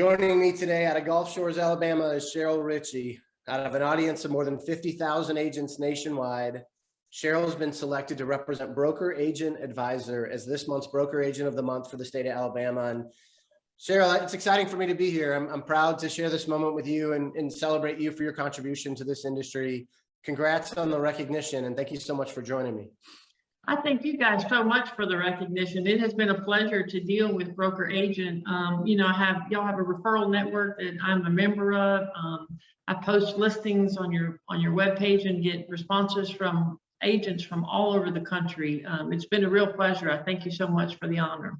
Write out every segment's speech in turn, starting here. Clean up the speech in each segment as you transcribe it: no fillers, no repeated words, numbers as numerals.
Joining me today out of Gulf Shores, Alabama is Cheryl Ritchie. Out of an audience of more than 50,000 agents nationwide, Cheryl has been selected to represent Broker Agent Advisor as this month's Broker Agent of the Month for the state of Alabama. And Cheryl, it's exciting for me to be here. I'm proud to share this moment with you and celebrate you for your contribution to this industry. Congrats on the recognition, and thank you so much for joining me. I thank you guys so much for the recognition. It has been a pleasure to deal with Broker Agent. Y'all have a referral network that I'm a member of. I post listings on your webpage and get responses from agents from all over the country. It's been a real pleasure. I thank you so much for the honor.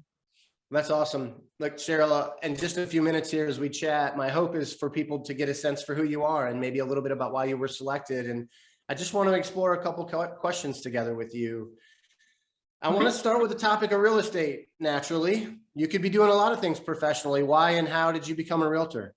That's awesome. Look, Cheryl, in just a few minutes here as we chat, my hope is for people to get a sense for who you are and maybe a little bit about why you were selected. And I just want to explore a couple questions together with you. I want to start with the topic of real estate. Naturally, you could be doing a lot of things professionally. Why and how did you become a realtor?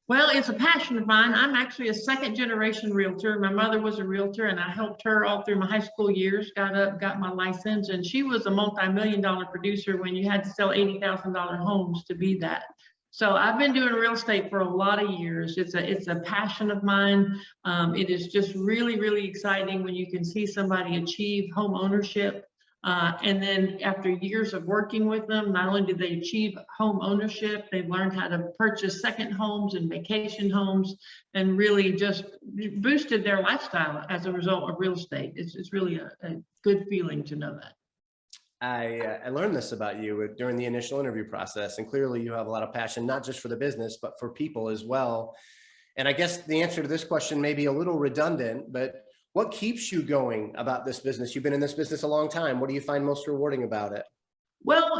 Well, it's a passion of mine. I'm actually a second generation realtor. My mother was a realtor and I helped her all through my high school years, got my license, and she was a multi-million-dollar producer when you had to sell $80,000 homes to be that. So I've been doing real estate for a lot of years. It's a passion of mine. It is just really, really exciting when you can see somebody achieve home ownership. And then after years of working with them, not only did they achieve home ownership, they've learned how to purchase second homes and vacation homes and really just boosted their lifestyle as a result of real estate. It's really a good feeling to know that. I learned this about you during the initial interview process, and clearly you have a lot of passion, not just for the business, but for people as well. And I guess the answer to this question may be a little redundant, but what keeps you going about this business? You've been in this business a long time. What do you find most rewarding about it? Well,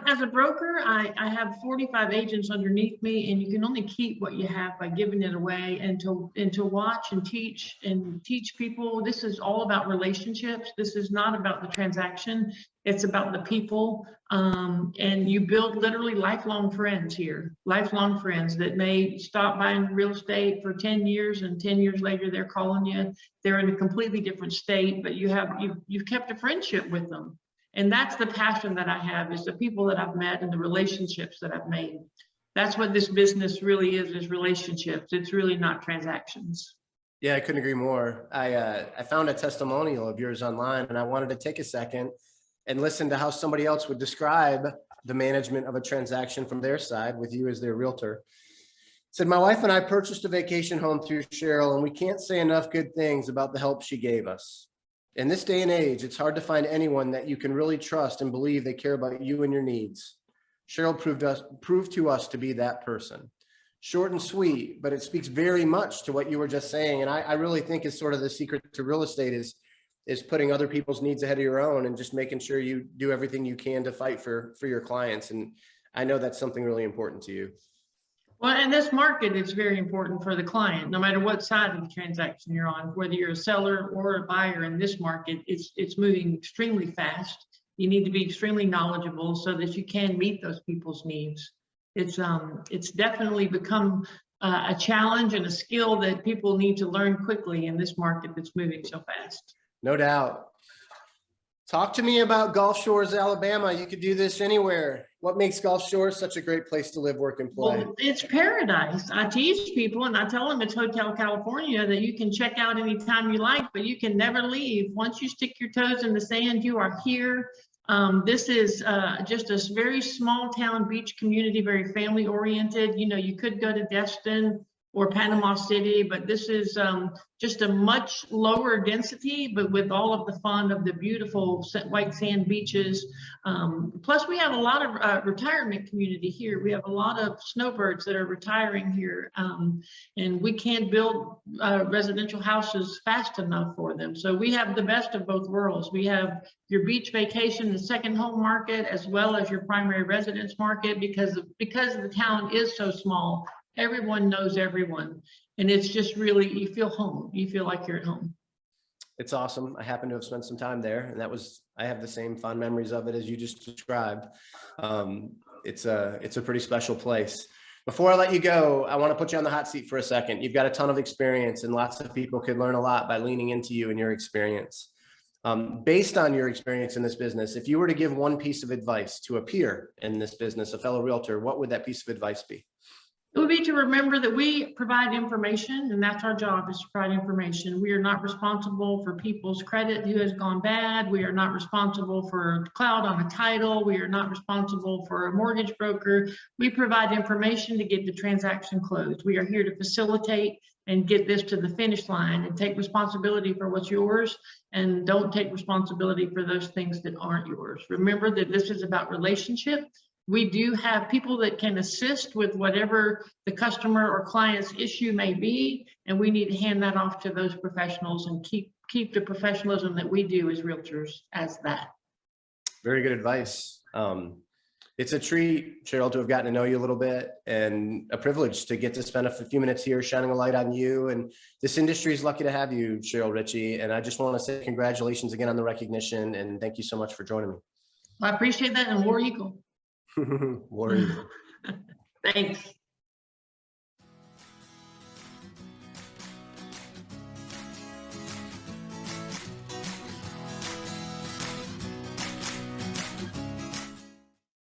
as a broker, I have 45 agents underneath me, and you can only keep what you have by giving it away. And to watch and teach people, this is all about relationships. This is not about the transaction. It's about the people. And you build literally lifelong friends here, lifelong friends that may stop buying real estate for 10 years, and 10 years later they're calling you. They're in a completely different state, but you've kept a friendship with them. And that's the passion that I have, is the people that I've met and the relationships that I've made. That's what this business really is relationships. It's really not transactions. Yeah, I couldn't agree more. I found a testimonial of yours online, and I wanted to take a second and listen to how somebody else would describe the management of a transaction from their side with you as their realtor. It said, my wife and I purchased a vacation home through Cheryl, and we can't say enough good things about the help she gave us. In this day and age, it's hard to find anyone that you can really trust and believe they care about you and your needs. Cheryl proved to us to be that person. Short and sweet, but it speaks very much to what you were just saying. And I really think is sort of the secret to real estate is putting other people's needs ahead of your own and just making sure you do everything you can to fight for your clients. And I know that's something really important to you. Well, in this market, it's very important for the client, no matter what side of the transaction you're on, whether you're a seller or a buyer in this market, it's moving extremely fast. You need to be extremely knowledgeable so that you can meet those people's needs. It's definitely become a challenge and a skill that people need to learn quickly in this market that's moving so fast. No doubt. Talk to me about Gulf Shores, Alabama. You could do this anywhere. What makes Gulf Shores such a great place to live, work, and play? Well, it's paradise. I tease people and I tell them it's Hotel California, that you can check out anytime you like, but you can never leave. Once you stick your toes in the sand, you are here. This is just a very small town beach community, very family oriented. You could go to Destin or Panama City, but this is just a much lower density, but with all of the fun of the beautiful white sand beaches. Plus we have a lot of retirement community here. We have a lot of snowbirds that are retiring here, and we can't build residential houses fast enough for them. So we have the best of both worlds. We have your beach vacation, the second home market, as well as your primary residence market, because the town is so small. Everyone knows everyone, and it's just really, you feel home. You feel like you're at home. It's awesome. I happen to have spent some time there, and I have the same fond memories of it as you just described. It's a pretty special place. Before I let you go, I want to put you on the hot seat for a second. You've got a ton of experience, and lots of people could learn a lot by leaning into you and your experience. Based on your experience in this business, if you were to give one piece of advice to a peer in this business, a fellow realtor, what would that piece of advice be? It would be to remember that we provide information, and that's our job, is to provide information. We are not responsible for people's credit who has gone bad. We are not responsible for cloud on a title. We are not responsible for a mortgage broker. We provide information to get the transaction closed. We are here to facilitate and get this to the finish line and take responsibility for what's yours, and don't take responsibility for those things that aren't yours. Remember that this is about relationship. We do have people that can assist with whatever the customer or client's issue may be, and we need to hand that off to those professionals and keep the professionalism that we do as realtors as that. Very good advice. It's a treat, Cheryl, to have gotten to know you a little bit, and a privilege to get to spend a few minutes here shining a light on you. And this industry is lucky to have you, Cheryl Ritchie. And I just want to say congratulations again on the recognition, and thank you so much for joining me. I appreciate that, and War Eagle. War Eagle. Thanks.